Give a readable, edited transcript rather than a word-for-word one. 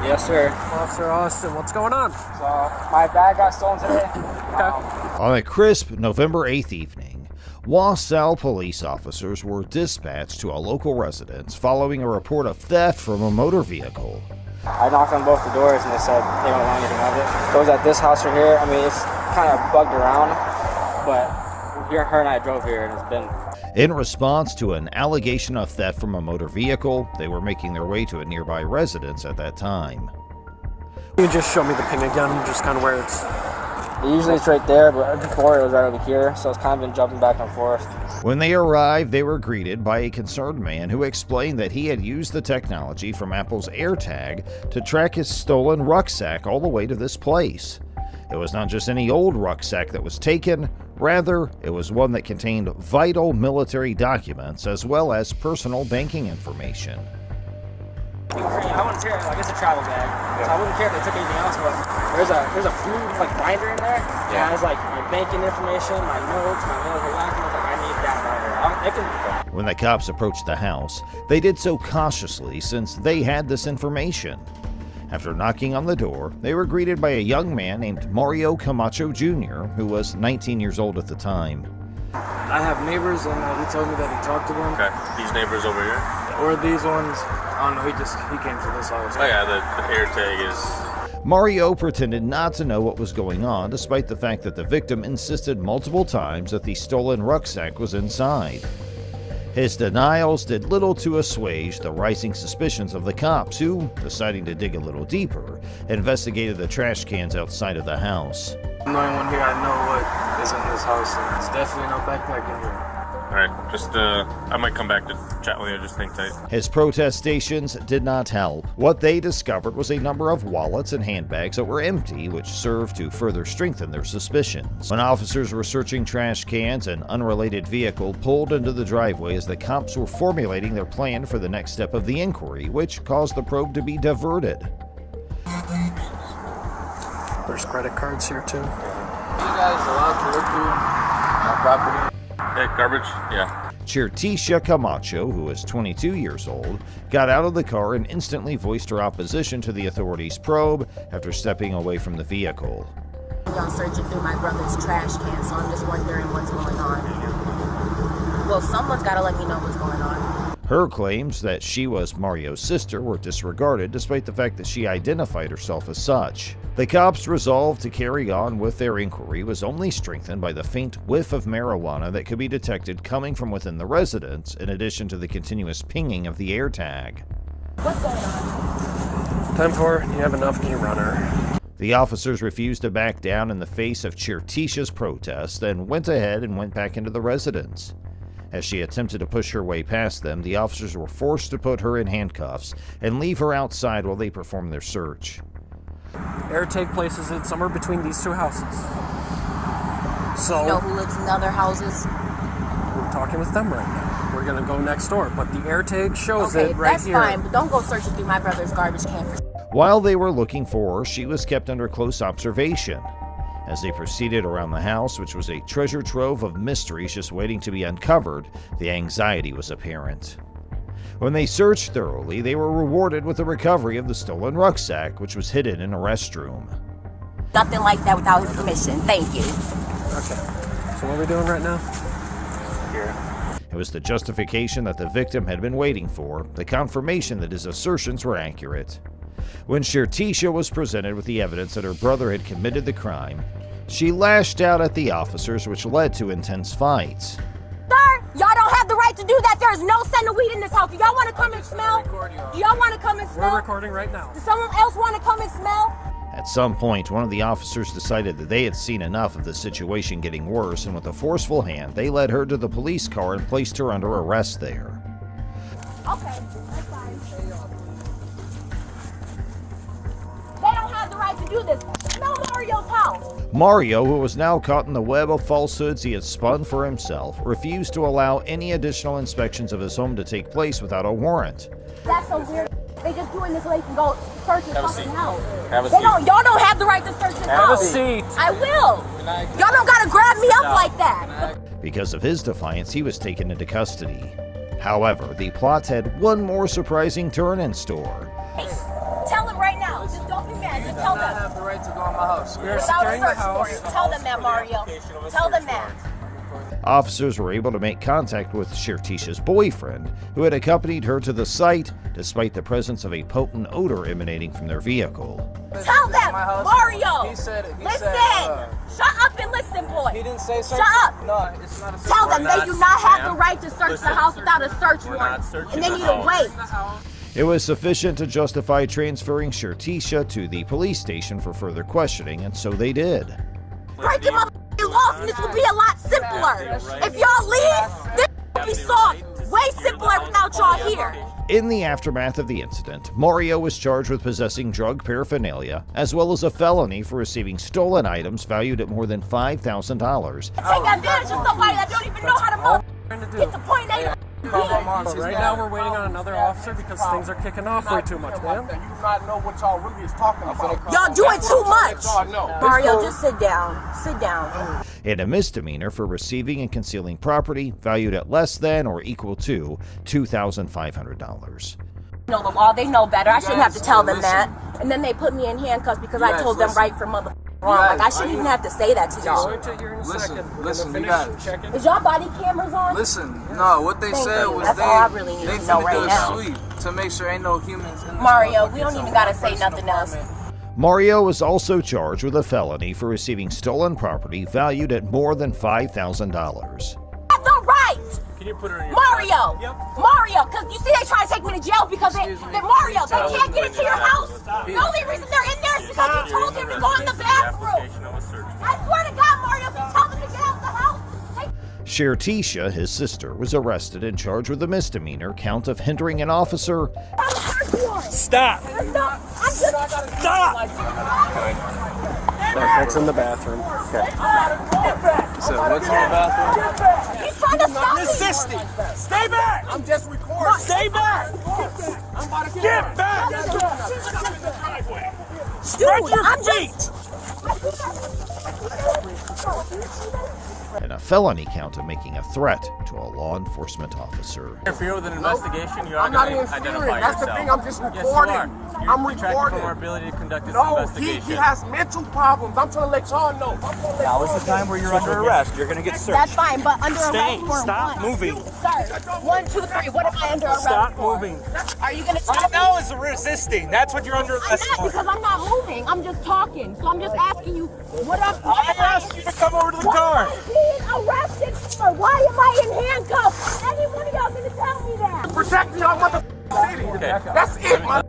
Yes, sir. Officer Austin, what's going on? So, my bag got stolen today. Okay. On a crisp November 8th evening, Wausau police officers were dispatched to a local residence following a report of theft from a motor vehicle. I knocked on both the doors and they said they don't want anything of it. It was at this house right here. I mean, it's kind of bugged around, but her and I drove here and it's been... In response to an allegation of theft from a motor vehicle, they were making their way to a nearby residence at that time. Can you just show me the ping again, just kind of where it's... Usually it's right there, but before it was right over here, so it's kind of been jumping back and forth. When they arrived, they were greeted by a concerned man who explained that he had used the technology from Apple's AirTag to track his stolen rucksack all the way to this place. It was not just any old rucksack that was taken, rather, it was one that contained vital military documents as well as personal banking information. I wouldn't care, like it's a travel bag, so I wouldn't care if they took anything else, but there's a blue like binder in there, and it has like my banking information, my notes, my military documents, like I need that binder. When the cops approached the house, they did so cautiously since they had this information. After knocking on the door, they were greeted by a young man named Mario Camacho Jr., who was 19 years old at the time. I have neighbors, and he told me that he talked to them. Okay, these neighbors over here? Or these ones. I don't know, he came to this house. Oh yeah, the air tag is... Mario pretended not to know what was going on, despite the fact that the victim insisted multiple times that the stolen rucksack was inside. His denials did little to assuage the rising suspicions of the cops, who, deciding to dig a little deeper, investigated the trash cans outside of the house. I'm the only one here I know what is in this house, and it's definitely no backpack in here. Alright, just, I might come back to chat with you, just think tight. His protestations did not help. What they discovered was a number of wallets and handbags that were empty, which served to further strengthen their suspicions. When officers were searching trash cans, an unrelated vehicle pulled into the driveway as the cops were formulating their plan for the next step of the inquiry, which caused the probe to be diverted. There's credit cards here too. Are you guys allowed to look through my property? Hey, garbage? Yeah. Chirtisha Camacho, who is 22 years old, got out of the car and instantly voiced her opposition to the authorities' probe after stepping away from the vehicle. I'm searching through my brother's trash can, so I'm just wondering what's going on. Well, someone's got to let me know what's going on. Her claims that she was Mario's sister were disregarded despite the fact that she identified herself as such. The cops' resolve to carry on with their inquiry was only strengthened by the faint whiff of marijuana that could be detected coming from within the residence, in addition to the continuous pinging of the AirTag. What's going on? 10-4, you have enough, can you run her? The officers refused to back down in the face of Chirtisha's protest and went ahead and went back into the residence. As she attempted to push her way past them, the officers were forced to put her in handcuffs and leave her outside while they performed their search. AirTag places it somewhere between these two houses. So, You know who lives in other houses? we're talking with them right now. We're gonna go next door, but the AirTag shows Okay, it right that's here. fine, but don't go searching through my brother's garbage can for... While they were looking for her, she was kept under close observation. As they proceeded around the house, which was a treasure trove of mysteries just waiting to be uncovered, the anxiety was apparent. When they searched thoroughly, they were rewarded with the recovery of the stolen rucksack, which was hidden in a restroom. Nothing like that without his permission. Thank you. Okay, so what are we doing right now? Here. It was the justification that the victim had been waiting for, the confirmation that his assertions were accurate. When Chirtisha was presented with the evidence that her brother had committed the crime, she lashed out at the officers, which led to intense fights. Sir, y'all don't have the right to do that. There's no scent of weed in this house. Do y'all want to come and smell? Do y'all want to come and smell? We're recording right now. Does someone else want to come and smell? At some point, one of the officers decided that they had seen enough of the situation getting worse, and with a forceful hand, they led her to the police car and placed her under arrest there. Okay, that's fine. They don't have the right to do this. Smell Mario's house. Mario, who was now caught in the web of falsehoods he had spun for himself, refused to allow any additional inspections of his home to take place without a warrant. That's so weird. They just doing this so they can go search his fucking house. Have a They seat. don't. Y'all don't have the right to search his Have a house. seat. I will. Y'all don't gotta grab me up like that. Because of his defiance, he was taken into custody. However, the plot had one more surprising turn in store. Tell him right now. right to go in my house. We are Without a securing the search house. warrant. Tell them that, Mario. Tell them that. Officers were able to make contact with Shertisha's boyfriend, who had accompanied her to the site despite the presence of a potent odor emanating from their vehicle. Tell them, Mario. He said, Listen. Shut up and listen, boy. he didn't say search. Shut up. No, it's not a search. Tell them We're they not, do not have ma'am. the right to search the house without a search We're warrant. not searching And they the need to house. wait. It was sufficient to justify transferring Shertisha to the police station for further questioning, and so they did. Break your motherfucking laws and this would be a lot simpler. If y'all leave, this would be solved way simpler without y'all here. In the aftermath of the incident, Mario was charged with possessing drug paraphernalia, as well as a felony for receiving stolen items valued at more than $5,000. Take advantage of somebody that don't even know how to move. Get the point A. But right now we're waiting on another officer because things are kicking off way too much, man. You do not know what y'all really is talking about. Y'all doing too much. No. Mario, just sit down. Sit down. And a misdemeanor for receiving and concealing property valued at less than or equal to $2,500. Know the law. They know better. I shouldn't have to tell them that. And then they put me in handcuffs because I told them right from motherfucking wrong. Like I shouldn't even have to say that to y'all. Listen, you guys. Is y'all body cameras on? Listen, no, what they Thank said you. was That's all I really need they to know finna right do a now. sweep to make sure ain't no humans in this Mario, we motherfucker. don't even gotta say nothing else. Mario was also charged with a felony for receiving stolen property valued at more than $5,000. That's all right. Can you put her in your Mario! Mario, because you see they try to take me to jail because they Mario, they can't get into your house. The only reason they're in there is because you told them to go in the bathroom. I swear to God, Mario, if you tell them to get out of the house, Shertisha, his sister, was arrested and charged with a misdemeanor count of hindering an officer Stop! Stop! That's in the bathroom. Okay. So what's in the bathroom? he's trying to stop me. Resisting. Stay back. I'm just recording. Stay back! I'm about to Get back! Dude, I'm Feet! and a felony count of making a threat to a law enforcement officer. Interfere with an investigation, you are I'm not going to interfering. identify That's the yourself. thing. I'm just Yes, you recording. are. You're I'm detracting recording. from our ability to conduct this No, investigation. he has mental problems. I'm trying to let y'all know. Now is the time where you're under arrest. You're going to get searched. That's fine, but under Stay. arrest for Stop what? moving. Sir, 1, 2, 3. What am I under arrest Stop for? moving. Are you gonna tell Right me? now is resisting. That's what you're under I'm arrest not for. because I'm not moving. I'm just talking. So I'm just asking you, what am I asked you to come over to the what car. am I being arrested for? Why am I in handcuffs? Any one of y'all gonna tell me that? Protect y'all motherfucking city. That's it, man.